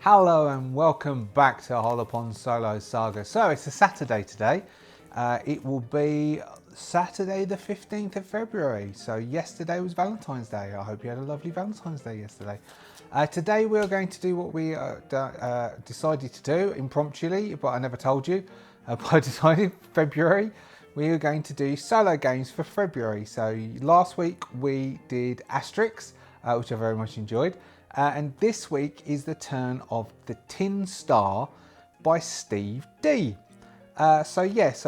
Hello and welcome back to Hollowponds Solo Sagas. So it's a Saturday today. It will be Saturday the 15th of February. So yesterday was Valentine's Day. I hope you had a lovely Valentine's Day yesterday. Today we are going to do what we decided to do impromptu, but I never told you. But I decided February we are going to do solo games for February. So last week we did Asterix, which I very much enjoyed. And this week is the turn of the Tin Star by Steve Dee. So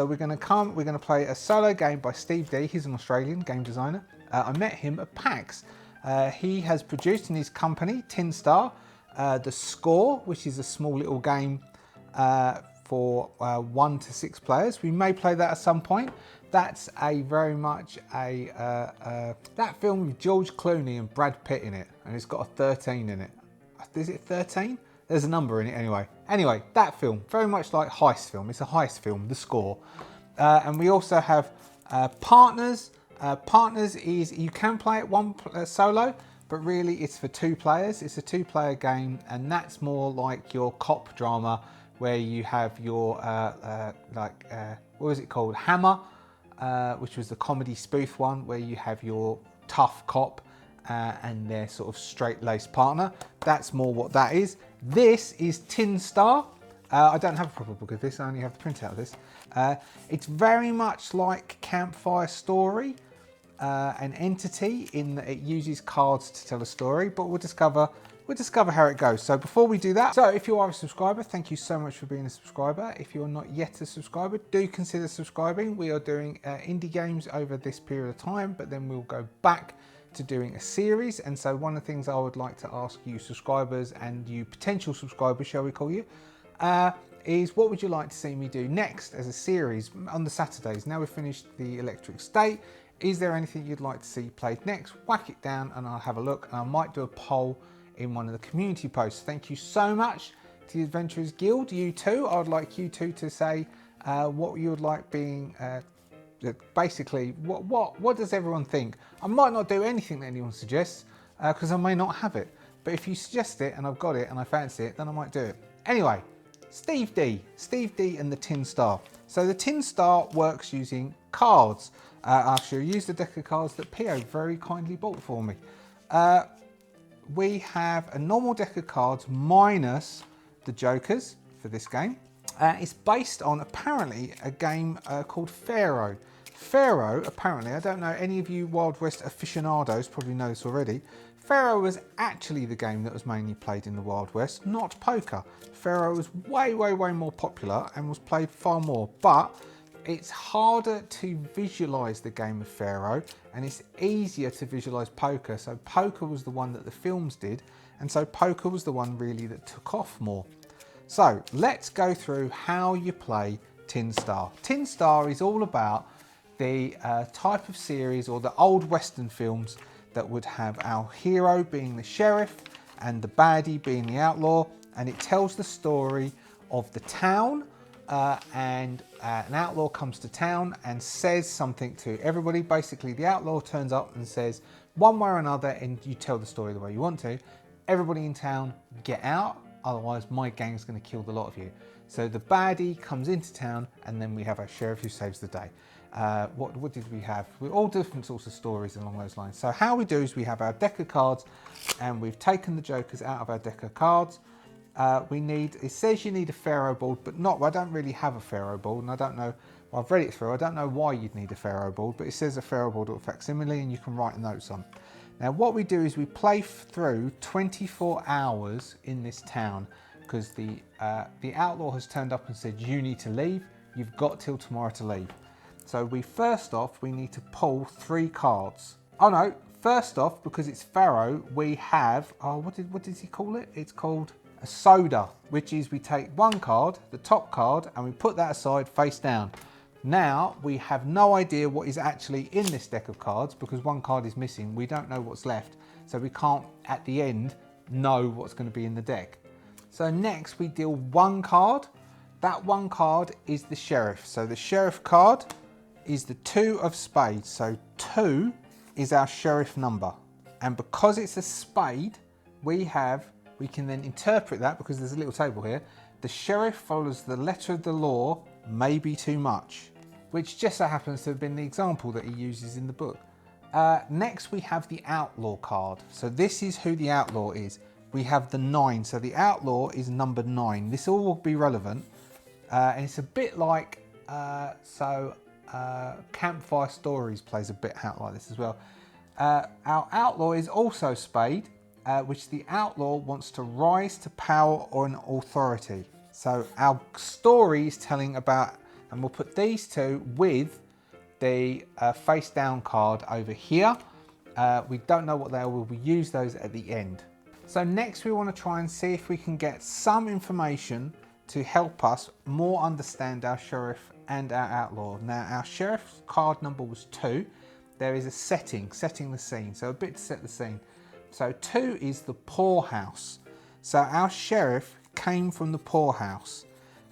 we're going to play a solo game by Steve Dee. He's an Australian game designer. I met him at PAX. He has produced in his company, Tin Star, The Score, which is a small little game for 1 to 6 players. We may play that at some point. That's very much that film with George Clooney and Brad Pitt in it, and it's got a 13 in it. Is it 13? There's a number in it anyway. Anyway, that film, very much like heist film. It's a heist film, The Score. And we also have Partners. Partners is, you can play it one solo, but really it's for 2 players. It's a 2-player game, and that's more like your cop drama where you have your, what was it called? Hammer. Which was the comedy spoof one where you have your tough cop and their sort of straight-laced partner. That's more what that is. This is Tin Star. I don't have a proper book of this, I only have the printout of this. It's very much like Campfire Story, an entity in that it uses cards to tell a story, but we'll discover how it goes. So before we do that, so if you are a subscriber, thank you so much for being a subscriber. If you're not yet a subscriber, do consider subscribing. We are doing indie games over this period of time, but then we'll go back to doing a series. And so one of the things I would like to ask you subscribers and you potential subscribers, shall we call you, is what would you like to see me do next as a series on the Saturdays? Now we've finished the Electric State. Is there anything you'd like to see played next? Whack it down and I'll have a look, and I might do a poll in one of the community posts. Thank you so much to the Adventurers Guild. You too, I would like you two to say what you would like being, basically, what does everyone think? I might not do anything that anyone suggests because I may not have it, but if you suggest it and I've got it and I fancy it, then I might do it. Anyway, Steve Dee and the Tin Star. So the Tin Star works using cards. I shall use the deck of cards that Pio very kindly bought for me. We have a normal deck of cards minus the jokers for this game. It's based on apparently a game called Pharaoh. Pharaoh, apparently, I don't know, any of you Wild West aficionados probably know this already. Pharaoh was actually the game that was mainly played in the Wild West, not poker. Pharaoh was way more popular and was played far more, but it's harder to visualize the game of Pharaoh and it's easier to visualize poker. So poker was the one that the films did, and so poker was the one really that took off more. So let's go through how you play Tin Star. Tin Star is all about the type of series or the old Western films that would have our hero being the sheriff and the baddie being the outlaw, and it tells the story of the town. An outlaw comes to town and says something to everybody. Basically, the outlaw turns up and says one way or another, and you tell the story the way you want to. Everybody in town, get out, otherwise my gang's going to kill the lot of you. So the baddie comes into town, and then we have our sheriff who saves the day. What did we have? All different sorts of stories along those lines. So how we do is we have our deck of cards, and we've taken the jokers out of our deck of cards. It says you need a Pharaoh board, but I don't really have a Pharaoh board, and I don't know, I've read it through, I don't know why you'd need a Pharaoh board, but it says a Pharaoh board or facsimile, and you can write notes on. Now what we do is we play through 24 hours in this town, because the outlaw has turned up and said you need to leave, you've got till tomorrow to leave. So first off we need to pull 3 cards. Oh no, first off, because it's Pharaoh, we have, what did he call it? It's called a soda, which is we take one card, the top card, and we put that aside face down. Now we have no idea what is actually in this deck of cards because one card is missing. We don't know what's left, so we can't at the end know what's going to be in the deck. So next we deal 1 card. That 1 card is the sheriff. So the sheriff card is the 2 of spades. So 2 is our sheriff number, and because it's a spade, we we can then interpret that, because there's a little table here. The sheriff follows the letter of the law, maybe too much, which just so happens to have been the example that he uses in the book. Next we have the outlaw card. So this is who the outlaw is. We have the 9, so the outlaw is number 9. This all will be relevant, and it's a bit like, Campfire Stories plays a bit out like this as well. Our outlaw is also Spade, which the outlaw wants to rise to power or an authority. So our story is telling about, and we'll put these two with the face down card over here. We don't know what they are, we'll use those at the end. So next we want to try and see if we can get some information to help us more understand our sheriff and our outlaw. Now our sheriff's card number was 2. There is a setting the scene, so a bit to set the scene. So 2 is the poorhouse. So our sheriff came from the poorhouse.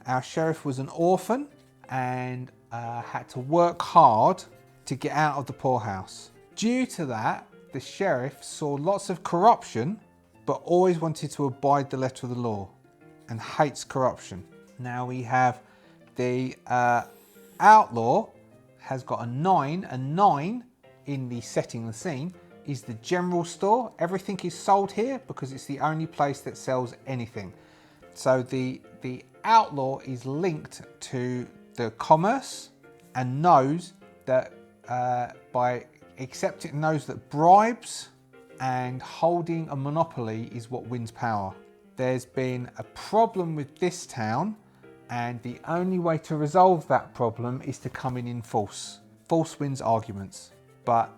Our sheriff was an orphan and had to work hard to get out of the poorhouse. Due to that, the sheriff saw lots of corruption, but always wanted to abide the letter of the law and hates corruption. Now we have the outlaw has got a 9. A 9 in the setting the scene is the general store. Everything is sold here because it's the only place that sells anything. So the outlaw is linked to the commerce and knows that knows that bribes and holding a monopoly is what wins power. There's been a problem with this town, and the only way to resolve that problem is to come in force. Force wins arguments, but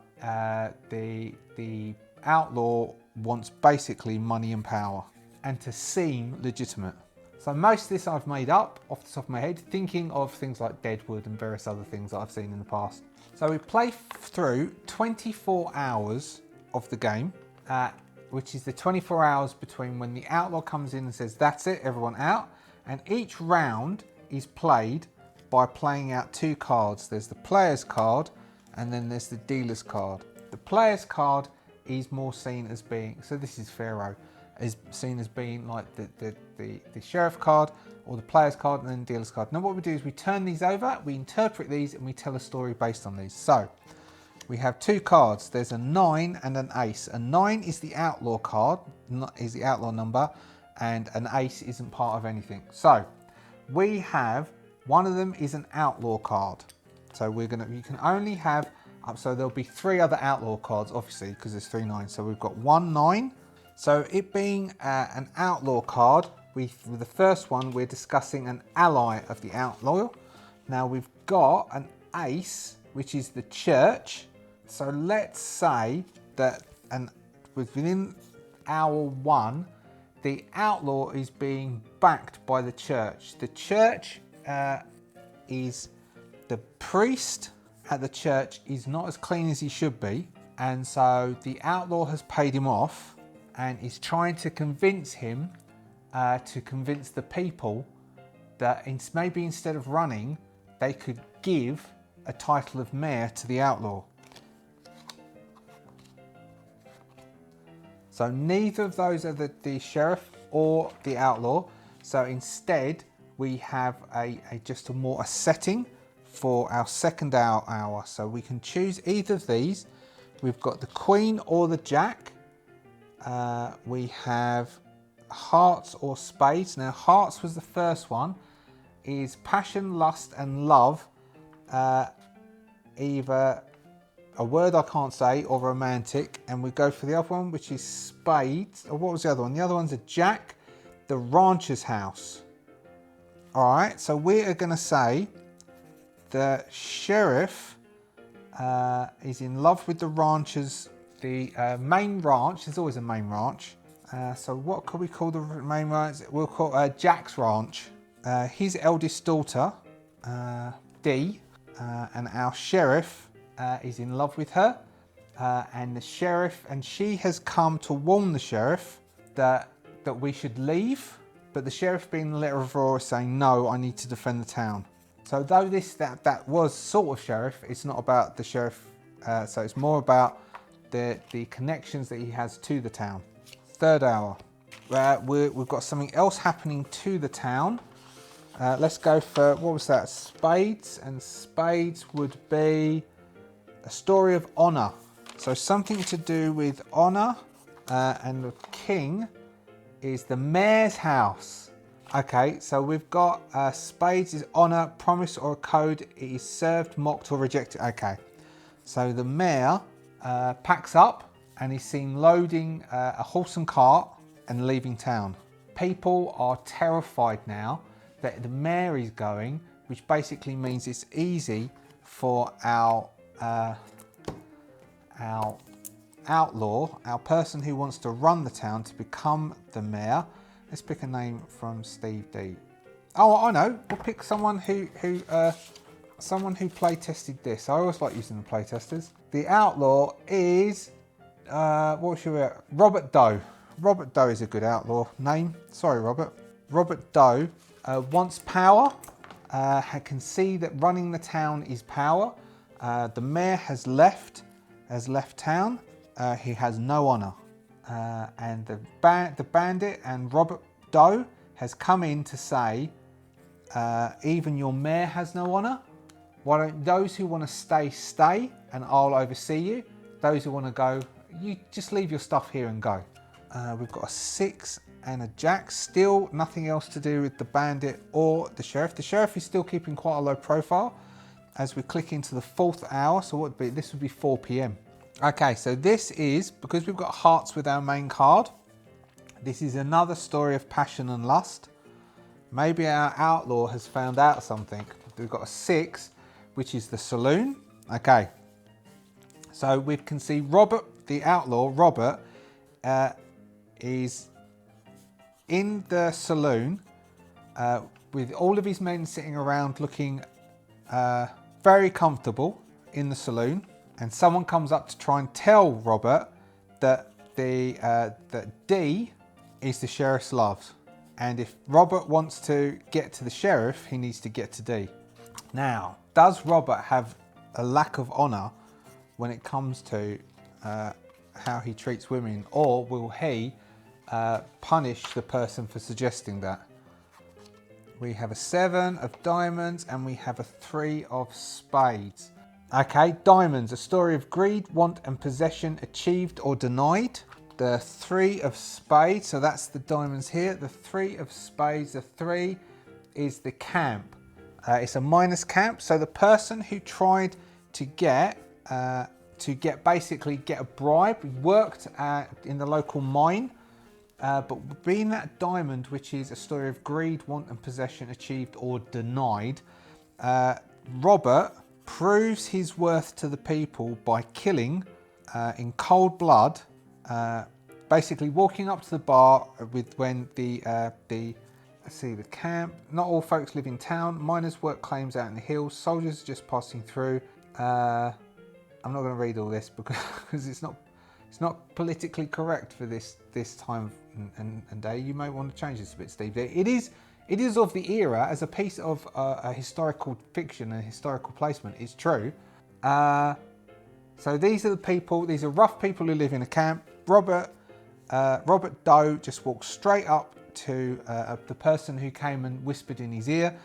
the outlaw wants basically money and power and to seem legitimate. So most of this I've made up off the top of my head, thinking of things like Deadwood and various other things that I've seen in the past. So we play through 24 hours of the game, which is the 24 hours between when the outlaw comes in and says, that's it, everyone out. And each round is played by playing out 2 cards. There's the player's card and then there's the dealer's card. The player's card is more seen as being, so this is Pharaoh, is seen as being like the sheriff card or the player's card and then the dealer's card. Now what we do is we turn these over, we interpret these and we tell a story based on these. So we have 2 cards. There's a 9 and an ace. A 9 is the outlaw card, is the outlaw number, and an ace isn't part of anything. So we have, one of them is an outlaw card. So you can only have, so there'll be 3 other outlaw cards, obviously, because there's 3 9s. So we've got 1 9. So it being an outlaw card, with the first one, we're discussing an ally of the outlaw. Now we've got an ace, which is the church. So let's say that within hour 1, the outlaw is being backed by the church. The church is, the priest at the church is not as clean as he should be. And so the outlaw has paid him off and is trying to convince him to convince the people that maybe instead of running, they could give a title of mayor to the outlaw. So neither of those are the sheriff or the outlaw. So instead we have just a setting for our second hour. So we can choose either of these. We've got the queen or the jack. We have hearts or spades. Now hearts was the first one, is passion, lust and love, either a word I can't say or romantic, and we go for the other one, which is spades. Or what was the other one? The other one's a jack, the rancher's house. All right, so we are going to say the sheriff is in love with the rancher's, the main ranch. There's always a main ranch. So what could we call the main ranch? We'll call Jack's ranch. His eldest daughter, Dee, and our sheriff is in love with her, and the sheriff, and she has come to warn the sheriff that we should leave, but the sheriff being the letter of law is saying no, I need to defend the town. So though that was sort of sheriff, it's not about the sheriff, so it's more about the connections that he has to the town. Third hour. We've got something else happening to the town. Let's go for, what was that? Spades, and spades would be a story of honour. So something to do with honour, and the king is the mayor's house. Okay, so we've got spades is honour, promise or a code. It is served, mocked or rejected. Okay, so the mayor packs up and is seen loading a horse and cart and leaving town. People are terrified now that the mayor is going, which basically means it's easy for our outlaw, our person who wants to run the town, to become the mayor. Let's pick a name from Steve Dee. Oh, I know. We'll pick someone who play tested this. I always like using the play testers. The outlaw is what should we? Robert Doe. Robert Doe is a good outlaw name. Sorry, Robert. Robert Doe wants power. Can see that running the town is power. The mayor has left town. He has no honour. And the bandit and Robert Doe has come in to say, even your mayor has no honour. Why don't those who want to stay, and I'll oversee you. Those who want to go, you just leave your stuff here and go. We've got a 6 and a jack. Still nothing else to do with the bandit or the sheriff. The sheriff is still keeping quite a low profile as we click into the 4th hour. So what would be, this would be 4 p.m. Okay, so this is, because we've got hearts with our main card, this is another story of passion and lust. Maybe our outlaw has found out something. We've got a 6, which is the saloon. Okay, so we can see Robert, the outlaw, Robert, is in the saloon with all of his men sitting around looking very comfortable in the saloon. And someone comes up to try and tell Robert that that Dee is the sheriff's love. And if Robert wants to get to the sheriff, he needs to get to Dee. Now, does Robert have a lack of honour when it comes to how he treats women, or will he punish the person for suggesting that? We have a 7 of diamonds and we have a 3 of spades. Okay, diamonds, a story of greed, want and possession achieved or denied. The 3 of spades, so that's the diamonds here. The 3 of spades, the 3 is the camp. It's a miners camp, so the person who tried to get basically get a bribe, worked in the local mine, but being that diamond, which is a story of greed, want and possession achieved or denied, Robert proves his worth to the people by killing in cold blood, basically walking up to the bar with when the let's see, the camp. Not all folks live in town. Miners work claims out in the hills. Soldiers are just passing through. I'm not going to read all this because it's not politically correct for this time and day. You may want to change this a bit, Steve. It is of the era as a piece of a historical fiction and historical placement. It's true. So these are the people. These are rough people who live in a camp. Robert Doe just walks straight up to the person who came and whispered in his ear.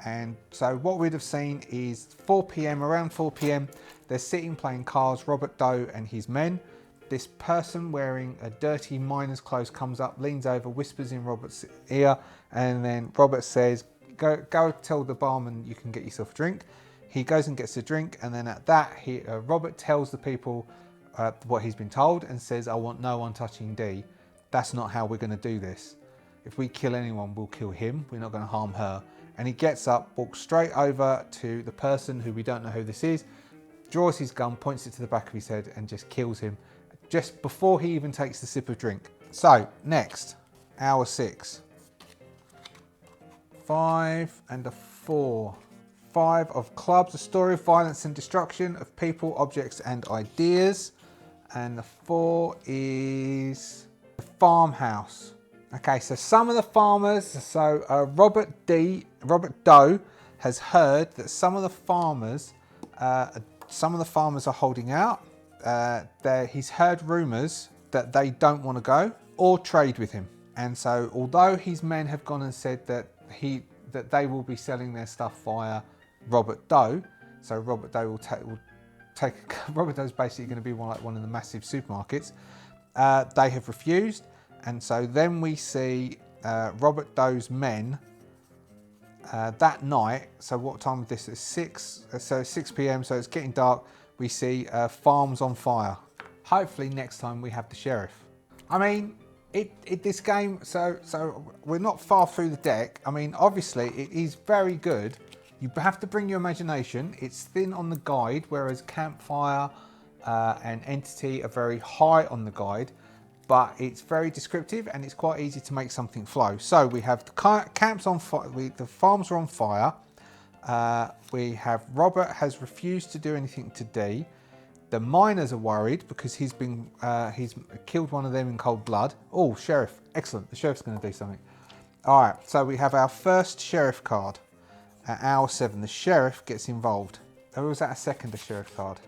And so what we'd have seen is 4 p.m, around 4 p.m, they're sitting playing cards, Robert Doe and his men. This person wearing a dirty miner's clothes comes up, leans over, whispers in Robert's ear, and then Robert says, go tell the barman you can get yourself a drink. He goes and gets a drink, and then at that, Robert tells the people what he's been told and says, I want no one touching Dee. That's not how we're going to do this. If we kill anyone, we'll kill him. We're not going to harm her. And he gets up, walks straight over to the person who we don't know who this is, draws his gun, points it to the back of his head and just kills him just before he even takes the sip of drink. So next, hour 6. 5 and a 4. 5 of clubs, a story of violence and destruction of people, objects and ideas. And the 4 is the farmhouse. Okay, so some of the farmers, so Robert Doe has heard that some of the farmers are holding out. He's heard rumours that they don't want to go. or trade with him. And so although his men have gone and said that they will be selling their stuff via Robert Doe, so Robert Doe will take Robert Doe's basically going to be one of the massive supermarkets. They have refused, and so then we see Robert Doe's men that night. So what time is this? It's 6. So 6 p.m. So it's getting dark. We see farms on fire. Hopefully next time we have the sheriff. I mean, this game. So we're not far through the deck. I mean, obviously it is very good. You have to bring your imagination. It's thin on the guide, whereas Campfire and Entity are very high on the guide, but it's very descriptive and it's quite easy to make something flow. So we have the camps on fire, the farms are on fire. We have Robert has refused to do anything to Dee. The miners are worried because he's killed one of them in cold blood. Oh, sheriff, excellent. The sheriff's going to do something. All right, so we have our first sheriff card. At hour 7, the sheriff gets involved. Or was that a second sheriff card?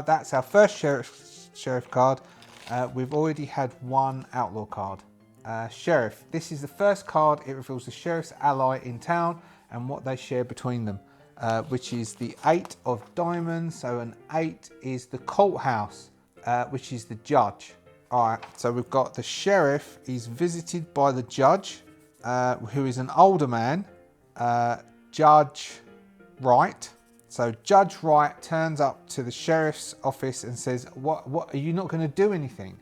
That's our first sheriff card. We've already had one outlaw card. Sheriff. This is the first card. It reveals the sheriff's ally in town and what they share between them, which is the 8 of diamonds. So an 8 is the courthouse, which is the judge. All right, so we've got the sheriff is visited by the judge, who is an older man, Judge Wright. So Judge Wright turns up to the sheriff's office and says, what are you not going to do anything?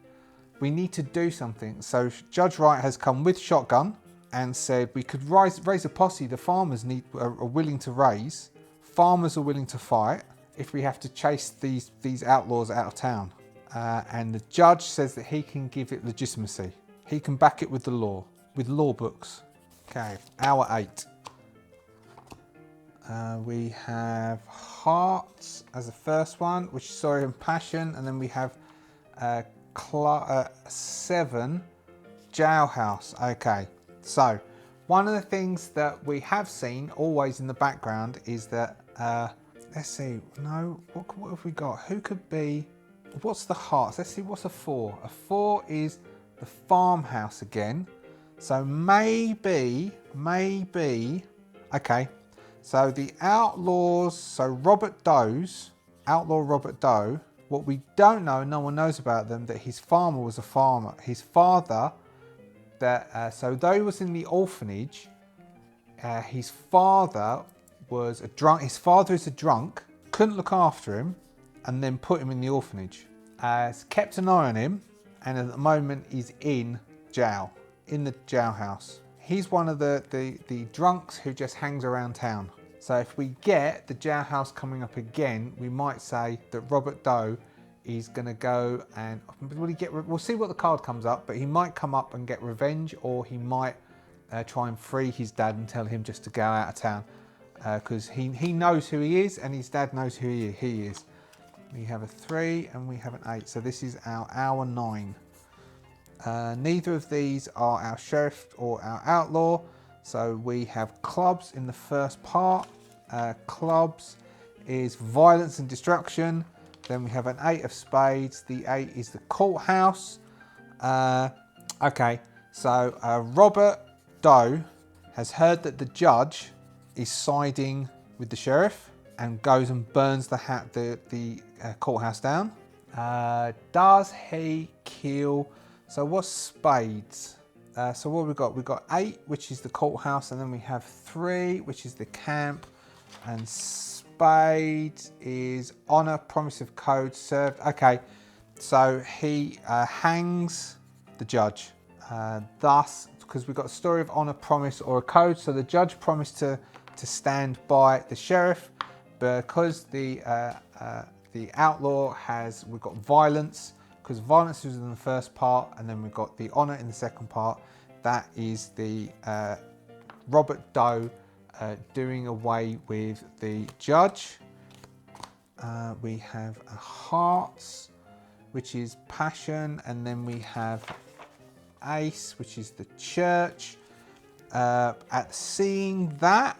We need to do something. So Judge Wright has come with shotgun and said we could raise a posse. The farmers are willing to raise. Farmers are willing to fight if we have to chase these outlaws out of town. And the judge says that he can give it legitimacy. He can back it with the law, with law books. Okay, hour 8. We have Hearts as the first one, which is Sorry and Passion, and then we have 7 Jailhouse. Okay, so one of the things that we have seen always in the background is that let's see, no, what have we got? Who could be? What's the Hearts? Let's see, what's a 4? A 4 is the farmhouse again. So maybe. Okay. So the outlaws, so Outlaw Robert Doe, what we don't know, no one knows about them, that his farmer was a farmer. His father, so though he was in the orphanage, his father was a drunk. His father is a drunk, couldn't look after him, and then put him in the orphanage. Kept an eye on him, and at the moment he's in jail, in the jailhouse. He's one of the drunks who just hangs around town. So if we get the jailhouse coming up again, we might say that Robert Doe is going to go and we'll see what the card comes up, but he might come up and get revenge, or he might try and free his dad and tell him just to go out of town, because he knows who he is and his dad knows who he is. We have a 3 and we have an 8, so this is our hour 9. Neither of these are our sheriff or our outlaw. So we have clubs in the first part. Clubs is violence and destruction. Then we have an 8 of spades. The 8 is the courthouse. Okay, so Robert Doe has heard that the judge is siding with the sheriff and goes and burns the courthouse down. Does he kill? So what's spades? So what have we got? We've got 8, which is the courthouse, and then we have 3, which is the camp, and spades is honor, promise of code served. Okay, so he hangs the judge. Thus, because we've got a story of honor, promise, or a code, so the judge promised to stand by the sheriff, because the outlaw we've got violence. Because violence was in the first part, and then we've got the honour in the second part. That is the Robert Doe doing away with the judge. We have a Hearts, which is passion, and then we have Ace, which is the church. At seeing that,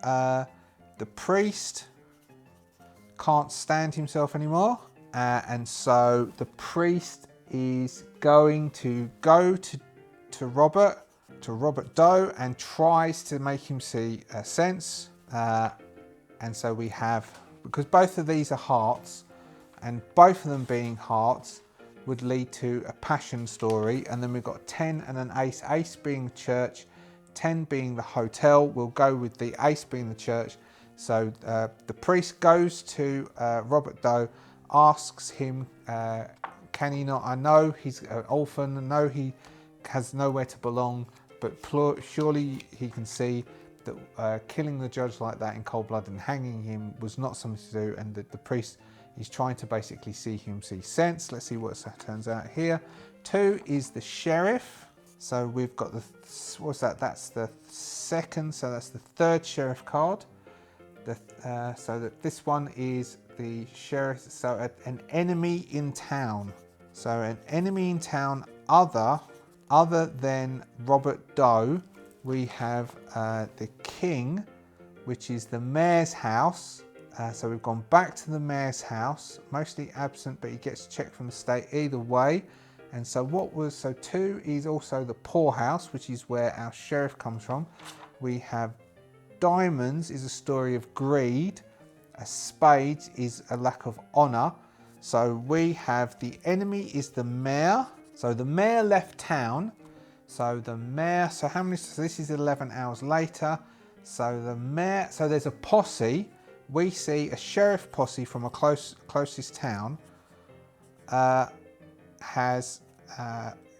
the priest can't stand himself anymore. And so the priest is going to go to Robert Doe and tries to make him see sense. And so we have, because both of these are hearts, and both of them being hearts would lead to a passion story. And then we've got 10 and an ace, ace being the church, 10 being the hotel. We'll go with the ace being the church. So the priest goes to Robert Doe, asks him, can he not, I know he's an orphan, I know he has nowhere to belong, but surely he can see that killing the judge like that in cold blood and hanging him was not something to do, and that the priest is trying to basically see him see sense. Let's see what that turns out here. 2 is the sheriff. So we've got the, what's that? That's the second, so that's the third sheriff card. So that this one is the sheriff, so an enemy in town. So an enemy in town other than Robert Doe, we have the king, which is the mayor's house. So we've gone back to the mayor's house, mostly absent, but he gets checked from the state either way. And so so 2 is also the poorhouse, which is where our sheriff comes from. We have diamonds is a story of greed. A spades is a lack of honor. So we have the enemy is the mayor. So the mayor left town. So the mayor, so how many, so this is 11 hours later. So the mayor, so there's a posse. We see a sheriff posse from a closest town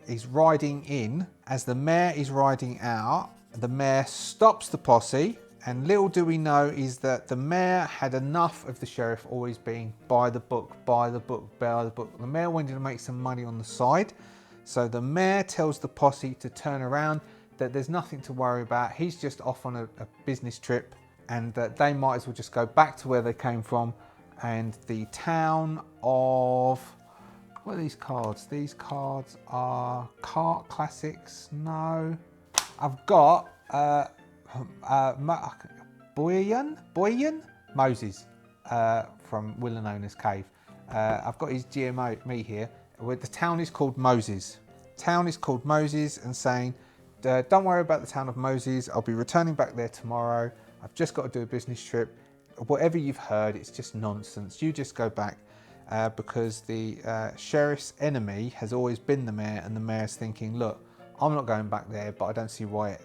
is riding in. As the mayor is riding out, the mayor stops the posse, and little do we know is that the mayor had enough of the sheriff always being by the book, by the book, by the book. The mayor wanted to make some money on the side, so the mayor tells the posse to turn around, that there's nothing to worry about. He's just off on a business trip, and that they might as well just go back to where they came from. And the town of, what are these cards? These cards are Cart Classics. No, I've got Boyan Moses from Will and Owner's Cave. I've got his GMO here. Where the town is called Moses. Town is called Moses, and saying, don't worry about the town of Moses. I'll be returning back there tomorrow. I've just got to do a business trip. Whatever you've heard, it's just nonsense. You just go back. Because the sheriff's enemy has always been the mayor, and the mayor's thinking, look, I'm not going back there, but I don't see why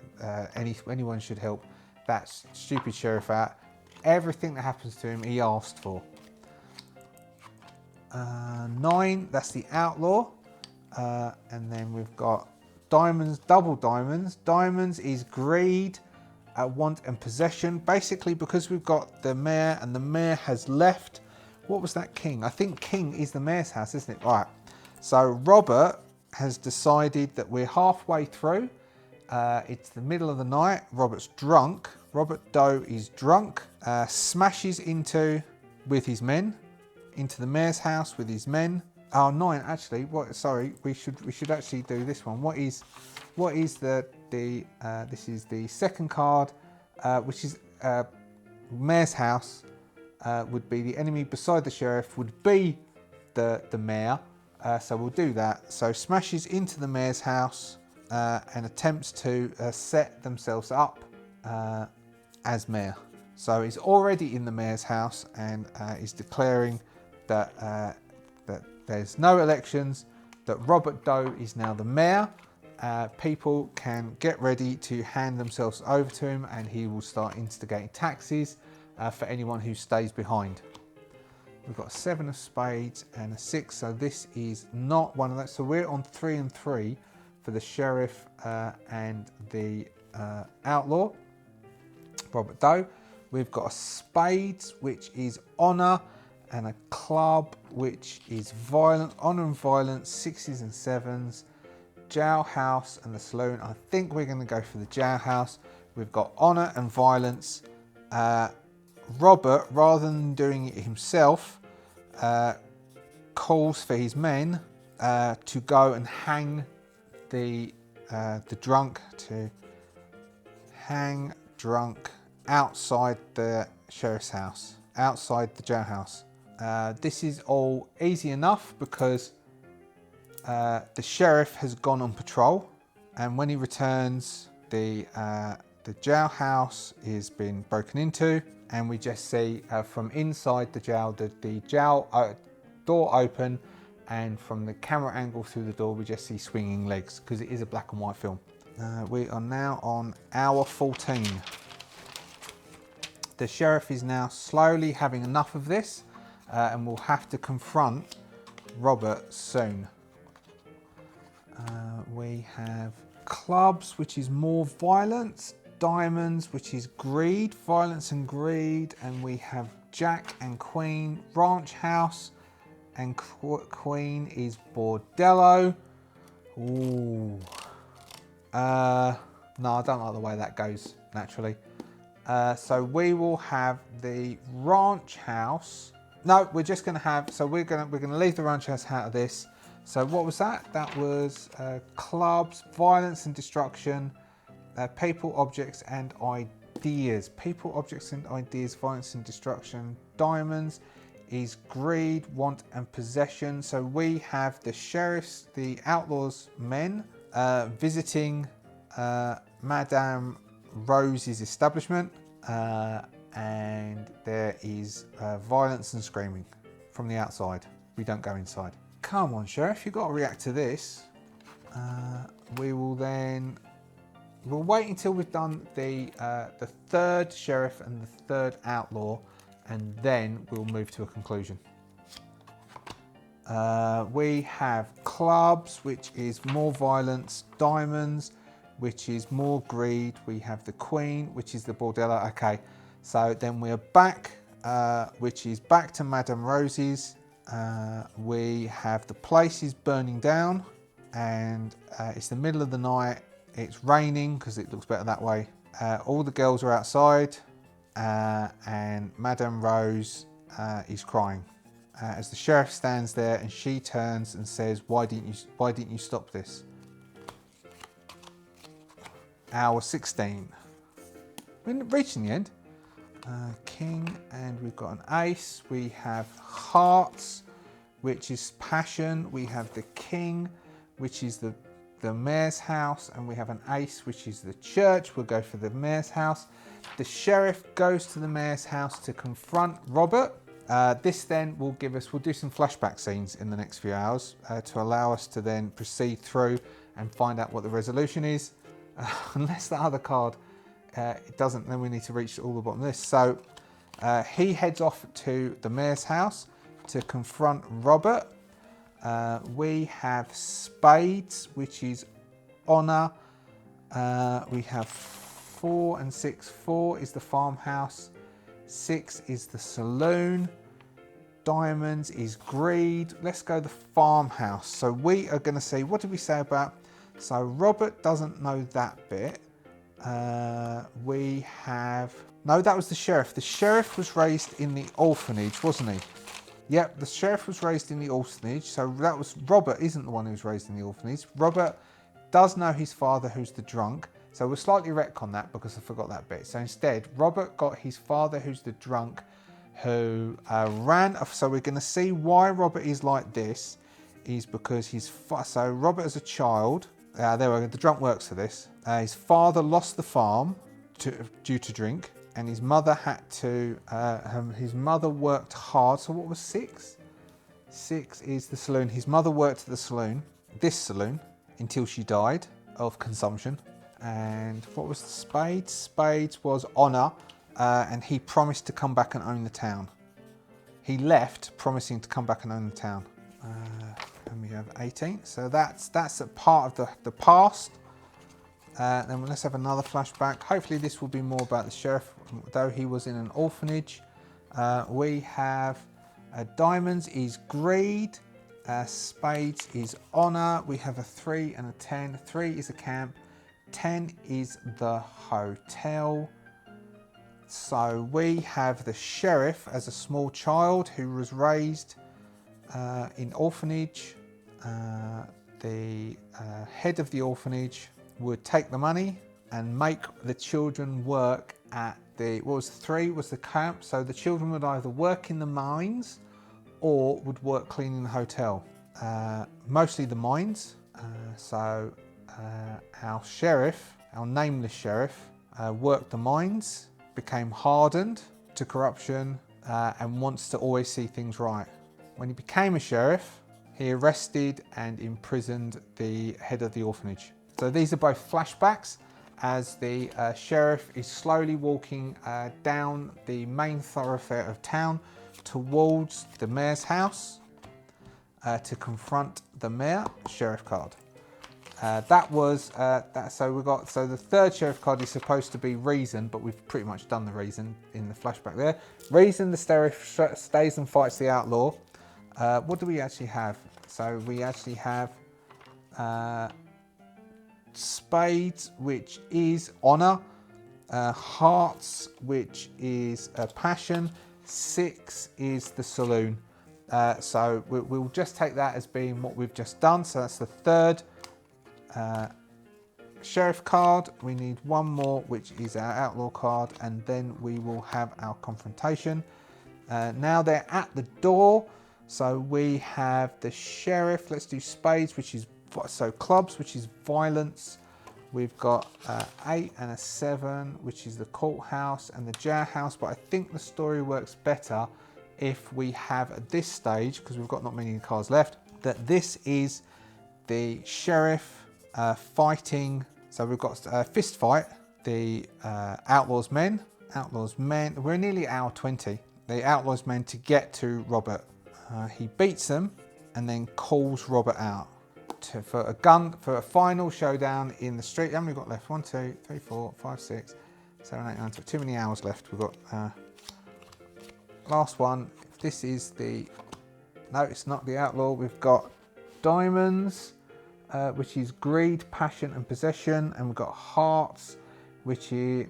anyone should help that stupid sheriff out. Everything that happens to him, he asked for. 9, that's the outlaw. And then we've got diamonds, double diamonds. Diamonds is greed, want and possession. Basically, because we've got the mayor, and the mayor has left. What was that king? I think king is the mayor's house, isn't it? Right. So Robert has decided that we're halfway through. It's the middle of the night. Robert's drunk. Robert Doe is drunk. Smashes with his men into the mayor's house with his men. Oh, 9 actually. What? Sorry, we should actually do this one. What is the this is the second card, which is mayor's house. Would be the enemy beside the sheriff, would be the mayor. So we'll do that. So smashes into the mayor's house and attempts to set themselves up as mayor. So he's already in the mayor's house and is declaring that there's no elections, that Robert Doe is now the mayor. People can get ready to hand themselves over to him, and he will start instigating taxes for anyone who stays behind. We've got a 7 of spades and a 6, so this is not one of those. So we're on 3 and 3 for the sheriff and the outlaw, Robert Doe. We've got a spades, which is honour, and a club, which is violence, honour and violence, 6s and 7s, jailhouse and the saloon. I think we're going to go for the jailhouse. We've got honour and violence. Robert, rather than doing it himself, calls for his men to go and hang the drunk, outside the sheriff's house, outside the jailhouse. This is all easy enough because The sheriff has gone on patrol, and when he returns, the jailhouse is been broken into, and we just see from inside the jail the jail door open, and from the camera angle through the door we just see swinging legs, because it is a black and white film. We are now on hour 14. The sheriff is now slowly having enough of this, and will have to confront Robert soon. We have clubs, which is more violence, diamonds, which is greed, violence and greed, and we have Jack and Queen, ranch house, and Queen is bordello. Ooh. No, I don't like the way that goes, naturally. So we will have the ranch house. No, we're just going to have, so we're going to leave the ranch house out of this. So what was that? That was clubs, violence and destruction, people, objects and ideas. People, objects and ideas, violence and destruction. Diamonds is greed, want and possession. So we have the sheriffs, the outlaws men, visiting Madame Rose's establishment, and there is violence and screaming from the outside. We don't go inside. Come on, Sheriff, you've got to react to this. We'll wait until we've done the third sheriff and the third outlaw, and then we'll move to a conclusion. We have clubs, which is more violence, diamonds, which is more greed. We have the Queen, which is the bordello. Okay, so then we're back, which is back to Madame Rose's. We have the place is burning down, and it's the middle of the night. It's raining because it looks better that way. All the girls are outside, and Madame Rose is crying as the sheriff stands there, and she turns and says, "Why didn't you stop this?" Hour 16. We're reaching the end. King, and we've got an ace. We have hearts, which is passion. We have the king, which is the mayor's house, and we have an ace, which is the church. We'll go for the mayor's house. The sheriff goes to the mayor's house to confront Robert. This then will give us, we'll do some flashback scenes in the next few hours to allow us to then proceed through and find out what the resolution is. Unless the other card it doesn't, then we need to reach all the bottom of this. So he heads off to the mayor's house to confront Robert. We have spades, which is honour. We have 4 and 6. 4 is the farmhouse. 6 is the saloon. Diamonds is greed. Let's go the farmhouse. So we are going to see, what did we say about? So Robert doesn't know that bit. We have, no, that was the sheriff. The sheriff was raised in the orphanage, wasn't he? Yep, the sheriff was raised in the orphanage. So that was, Robert isn't the one who was raised in the orphanage. Robert does know his father, who's the drunk. So we'll slightly retcon that because I forgot that bit. So instead, Robert got his father, who's the drunk, who ran off. So we're going to see why Robert is like this, is because so Robert as a child, there we go, the drunk works for this. His father lost the farm due to drink, and his mother had to, his mother worked hard. So what was 6? 6 is the saloon. His mother worked at the saloon, this saloon, until she died of consumption. And what was the spades? Spades was honour, and he promised to come back and own the town. He left promising to come back and own the town. And we have 18, so that's a part of the past. Then let's have another flashback. Hopefully this will be more about the sheriff, though he was in an orphanage. We have diamonds is greed, spades is honour. We have a 3 and a 10. 3 is a camp, 10 is the hotel. So we have the sheriff as a small child who was raised in orphanage. The head of the orphanage would take the money and make the children work at the, what was 3 was the camp. So the children would either work in the mines or would work cleaning the hotel. mostly the mines. So our sheriff, our nameless sheriff, worked the mines, became hardened to corruption, and wants to always see things right. When he became a sheriff, he arrested and imprisoned the head of the orphanage. So these are both flashbacks as the sheriff is slowly walking down the main thoroughfare of town towards the mayor's house to confront the mayor. Sheriff card. So the third sheriff card is supposed to be reason, but we've pretty much done the reason in the flashback there. Reason, the sheriff stays and fights the outlaw. What do we actually have? So we actually have spades, which is honor, hearts, which is passion, 6 is the saloon. So we'll just take that as being what we've just done. So that's the third sheriff card. We need one more, which is our outlaw card, and then we will have our confrontation. Now they're at the door. So we have the sheriff. Let's do spades, which is clubs, which is violence. We've got 8 and a 7, which is the courthouse and the jailhouse. But I think the story works better if we have at this stage, because we've got not many cards left, that this is the sheriff fighting. So we've got a fist fight, the outlaws men. We're nearly hour 20. The outlaws men to get to Robert. He beats them and then calls Robert out for a final showdown in the street. How many we've got left? 1, 2, 3, 4, 5, 6, 7, 8, 9. Too many hours left. We've got last one. If this is the, no, it's not the outlaw. We've got diamonds, which is greed, passion, and possession, and we've got hearts, which is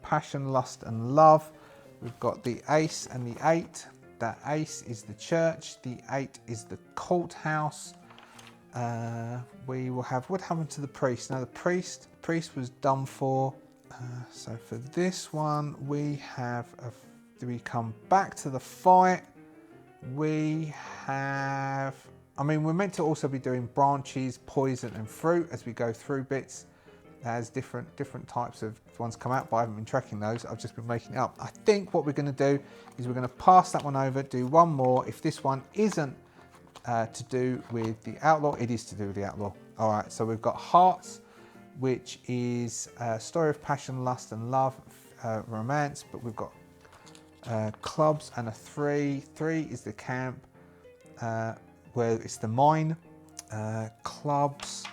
passion, lust, and love. We've got the ace and the 8. That ace is the church, the 8 is the courthouse. We will have, what happened to the priest? Now the priest was done for. So for this one, we come back to the fight. We have, we're meant to also be doing branches, poison, and fruit as we go through bits. As different types of ones come out, but I haven't been tracking those. I've just been making it up. I think what we're going to do is we're going to pass that one over, do one more. If this one isn't to do with the outlaw, it is to do with the outlaw. All right, so we've got hearts, which is a story of passion, lust, and love, romance, but we've got clubs and a 3. 3 is the camp, where it's the mine. Clubs,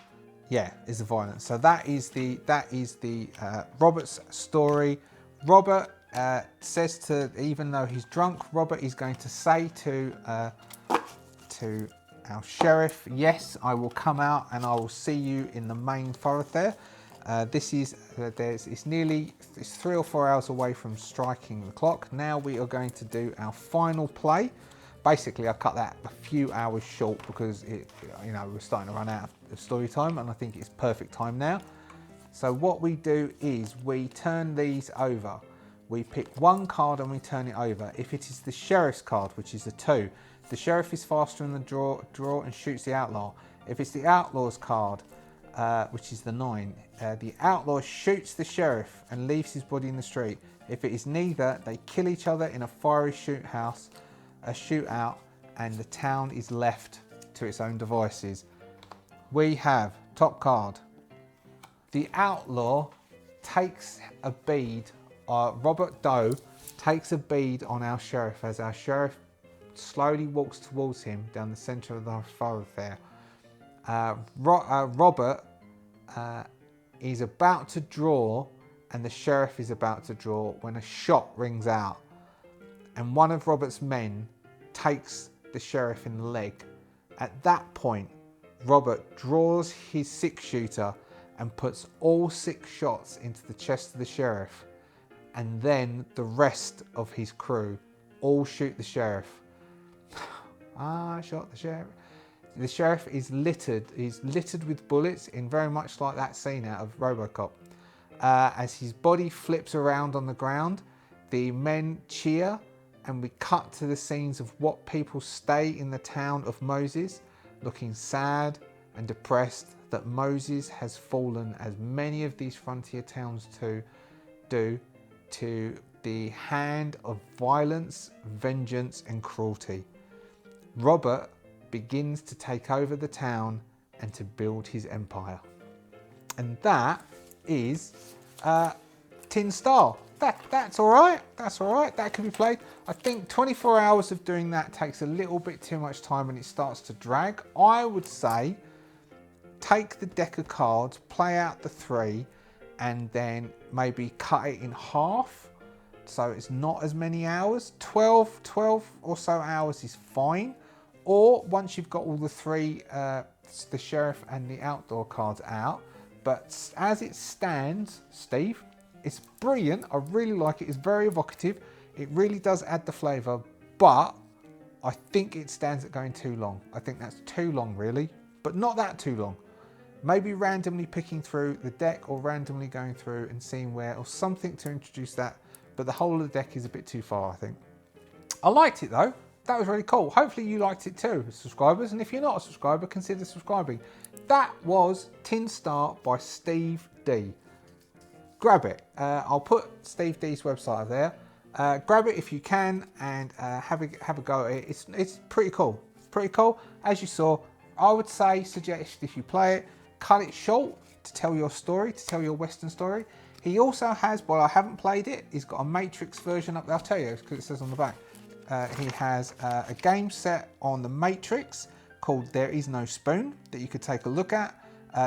yeah, is the violence. So that is the Robert's story. Robert says to, even though he's drunk, Robert is going to say to our sheriff, yes, I will come out and I will see you in the main thoroughfare. This is it's 3 or 4 hours away from striking the clock. Now we are going to do our final play. Basically, I cut that a few hours short because we're starting to run out of story time, and I think it's perfect time now. So what we do is we turn these over. We pick one card and we turn it over. If it is the sheriff's card, which is a 2, the sheriff is faster in the draw and shoots the outlaw. If it's the outlaw's card, which is the 9, the outlaw shoots the sheriff and leaves his body in the street. If it is neither, they kill each other in a fiery shootout, and the town is left to its own devices. We have top card. The outlaw takes a bead. Robert Doe takes a bead on our sheriff as our sheriff slowly walks towards him down the centre of the thoroughfare. Robert is about to draw, and the sheriff is about to draw when a shot rings out, and one of Robert's men takes the sheriff in the leg. At that point, Robert draws his 6-shooter and puts all 6 shots into the chest of the sheriff, and then the rest of his crew all shoot the sheriff. I shot the sheriff. The sheriff is littered. He's littered with bullets, in very much like that scene out of RoboCop. As his body flips around on the ground, the men cheer and we cut to the scenes of what people stay in the town of Moses, looking sad and depressed that Moses has fallen, as many of these frontier towns do, to the hand of violence, vengeance and cruelty. Robert begins to take over the town and to build his empire. And that is Tin Star. That's all right. That's all right. That can be played. I think 24 hours of doing that takes a little bit too much time and it starts to drag. I would say take the deck of cards, play out the 3, and then maybe cut it in half so it's not as many hours. 12 or so hours is fine. Or once you've got all the 3, the sheriff and the outdoor cards out. But as it stands, Steve, it's brilliant. I really like it. It's very evocative. It really does add the flavour, but I think it stands at going too long. I think that's too long, really, but not that too long. Maybe randomly picking through the deck or randomly going through and seeing where, or something to introduce that, but the whole of the deck is a bit too far, I think. I liked it though. That was really cool. Hopefully you liked it too, subscribers, and if you're not a subscriber, consider subscribing. That was Tin Star by Steve Dee. Grab it. I'll put Steve Dee's website up there. Grab it if you can and have a go at it. It's pretty cool. It's pretty cool. As you saw, I would suggest if you play it, cut it short to tell your story, to tell your Western story. He also has, while I haven't played it, he's got a Matrix version up there. I'll tell you because it says on the back. He has a game set on the Matrix called There Is No Spoon that you could take a look at.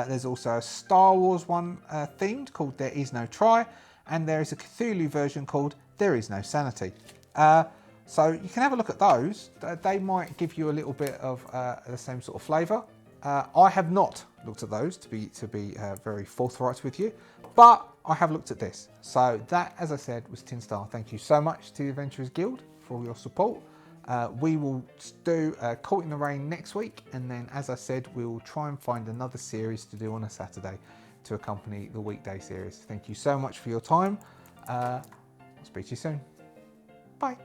There's also a Star Wars one themed called There Is No Try, and there is a Cthulhu version called There Is No Sanity. So you can have a look at those. They might give you a little bit of the same sort of flavour. I have not looked at those, to be very forthright with you, but I have looked at this. So that, as I said, was Tin Star. Thank you so much to the Adventurers Guild for all your support. We will do Caught in the Rain next week, and then, as I said, we will try and find another series to do on a Saturday to accompany the weekday series. Thank you so much for your time. I'll speak to you soon. Bye.